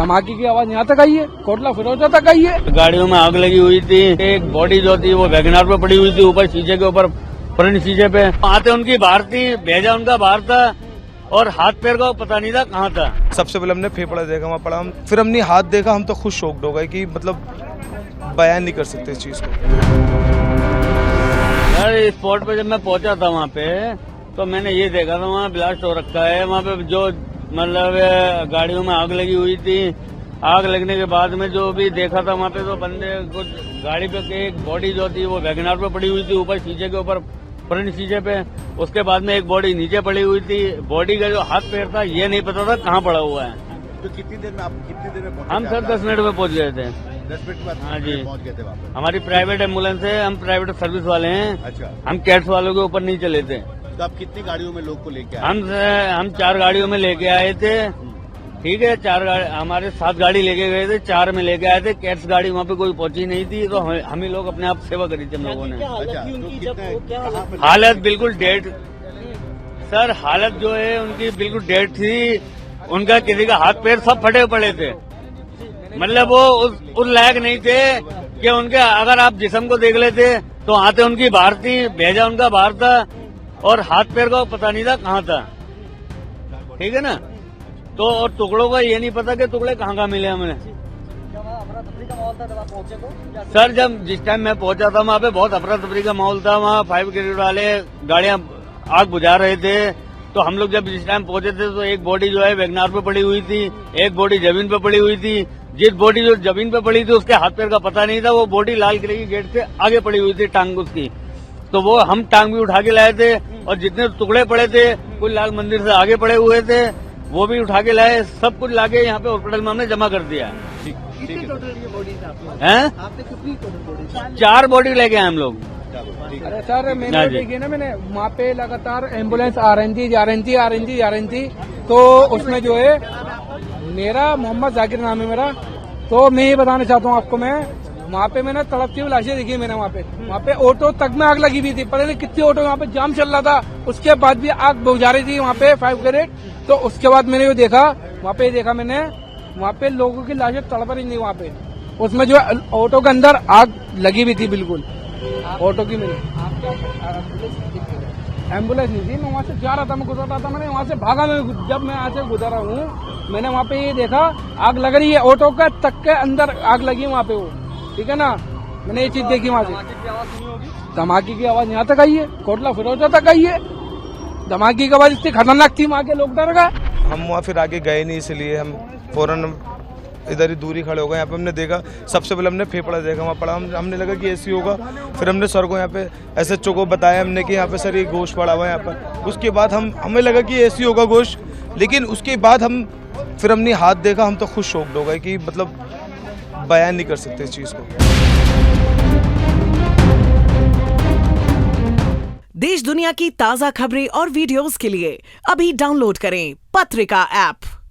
धमाके की आवाज यहाँ तक आई है, कोटला फिरोजा तक आई है। गाड़ियों में आग लगी हुई थी, एक बॉडी जो थी वो वैगनार पे पड़ी हुई थी, ऊपर शीशे के ऊपर फ्रंट शीशे पे। आते उनकी बाहर थी, भेजा उनका बाहर था और हाथ पैर का पता नहीं था कहाँ था। सबसे पहले हमने फेफड़ा देखा, वहाँ पड़ा, फिर हमने हाथ देखा, हम तो खुद शॉक्ड हो गए कि मतलब बयान नहीं कर सकते इस चीज को। यार स्पॉट पे जब मैं पहुंचा था वहाँ पे तो मैंने ये देखा था वहाँ ब्लास्ट हो रखा है। वहाँ पे जो मतलब गाड़ियों में आग लगी हुई थी, आग लगने के बाद में जो भी देखा था वहाँ पे तो बंदे कुछ गाड़ी पे एक बॉडी जो थी वो वैगनार पे पड़ी हुई थी, ऊपर शीशे के ऊपर फ्रंट शीशे पे। उसके बाद में एक बॉडी नीचे पड़ी हुई थी। बॉडी का जो हाथ पैर था ये नहीं पता था कहाँ पड़ा हुआ है। तो कितनी देर में पहुंचे? हम सर 10 मिनट में पहुंच गए थे। 10 मिनट बाद हाँ जी, पहुंच गए थे वहाँ पर। हमारी प्राइवेट एम्बुलेंस है, हम प्राइवेट सर्विस वाले हैं। अच्छा, हम कैट्स वालों के ऊपर नहीं चले थे। तो आप कितनी गाड़ियों में लोग को लेके आए? हम 4 गाड़ियों में लेके आए थे। ठीक है, 4 गाड़ी हमारे 7 गाड़ी लेके गए थे, 4 में लेके आए थे। कैट्स गाड़ी वहाँ पे कोई पहुंची नहीं थी तो हम ही लोग अपने आप सेवा करी थी हम लोगों ने। अच्छा, तो कितने हालत बिल्कुल डेड सर, हालत जो है उनकी बिल्कुल डेड थी। उनका किसी का हाथ पैर सब फटे पड़े थे, मतलब वो उस लायक नहीं थे कि उनके अगर आप जिस्म को देख लेते तो आते उनकी बाहर थी, भेजा उनका बाहर था और हाथ पैर का पता नहीं था कहाँ था। ठीक है ना, तो और टुकड़ों का ये नहीं पता कि टुकड़े कहाँ मिले हमें। सर जब जिस टाइम मैं पहुंचा था वहाँ पे बहुत अफरा तफरी का माहौल था। वहाँ 5 ब्रिगेड वाले गाड़ियां आग बुझा रहे थे। तो हम लोग जब जिस टाइम पहुंचे थे तो एक बॉडी जो है वैगनार पे पड़ी हुई थी, एक बॉडी जमीन पे पड़ी हुई थी। जिस बॉडी जो जमीन पे पड़ी थी उसके हाथ पैर का पता नहीं था, वो बॉडी लाल किले की गेट से आगे पड़ी हुई थी, टांग उसकी। तो वो हम टांग भी उठा के लाए थे और जितने टुकड़े पड़े थे कुछ लाल मंदिर से आगे पड़े हुए थे वो भी उठा के लाए। सब कुछ लाके यहाँ पे हॉस्पिटल में हमने जमा कर दिया है। 4 बॉडी लेके आए हम लोग। अरे सर मैंने देखिए ना, मैंने वहाँ पे लगातार एम्बुलेंस आ रही थी। तो उसमें जो है मेरा मोहम्मद जाकिर नाम है मेरा। तो मैं ये बताना चाहता हूँ आपको, मैं वहाँ पे मैंने तड़पती हुई लाशें देखी। मैंने वहाँ पे ऑटो तक में आग लगी हुई थी, पता नहीं कितनी ऑटो वहाँ पे जाम चल रहा था। उसके बाद भी आग बुझा रही थी वहाँ पे 5 ब्रिगेड। तो उसके बाद मैंने ये देखा, मैंने वहाँ पे लोगों की लाशें तड़प रही थी वहाँ पे। उसमें जो ऑटो के अंदर आग लगी हुई थी बिल्कुल। ऑटो की मेरी एम्बुलेंस नहीं थी, मैं वहाँ से जा रहा था, मैं गुजर रहा था, मैंने वहाँ से भागा। जब मैं यहाँ से गुजरा हूँ मैंने वहाँ पे ये देखा आग लग रही है, ऑटो का तक के अंदर आग लगी है वहाँ पे वो। ठीक है ना, मैंने ये चीज देखी वहाँ से। धमाके की आवाज यहाँ तक आई है, कोटला फिरोजा तक आई है। धमाके की आवाज इतनी खतरनाक थी, वहाँ के लोग डर गए। हम वहाँ फिर आगे गए नहीं, इसलिए हम फौरन इधर ही दूरी खड़े हो गए। यहाँ पे हमने देखा, सबसे पहले हमने फेफड़ा देखा, वहाँ पड़ा, हमने लगा कि एसी होगा। फिर हमने सर को यहाँ पे SHO को बताया हमने कि यहाँ पे सर ये गोश्त पड़ा हुआ है यहाँ पर। उसके बाद हमें लगा कि एसी होगा गोश्त, लेकिन उसके बाद फिर हमने हाथ देखा, हम तो खुद शॉक्ड हो गए कि मतलब बयान नहीं कर सकते इस चीज़ को। देश दुनिया की ताज़ा खबरें और वीडियोस के लिए अभी डाउनलोड करें पत्रिका ऐप।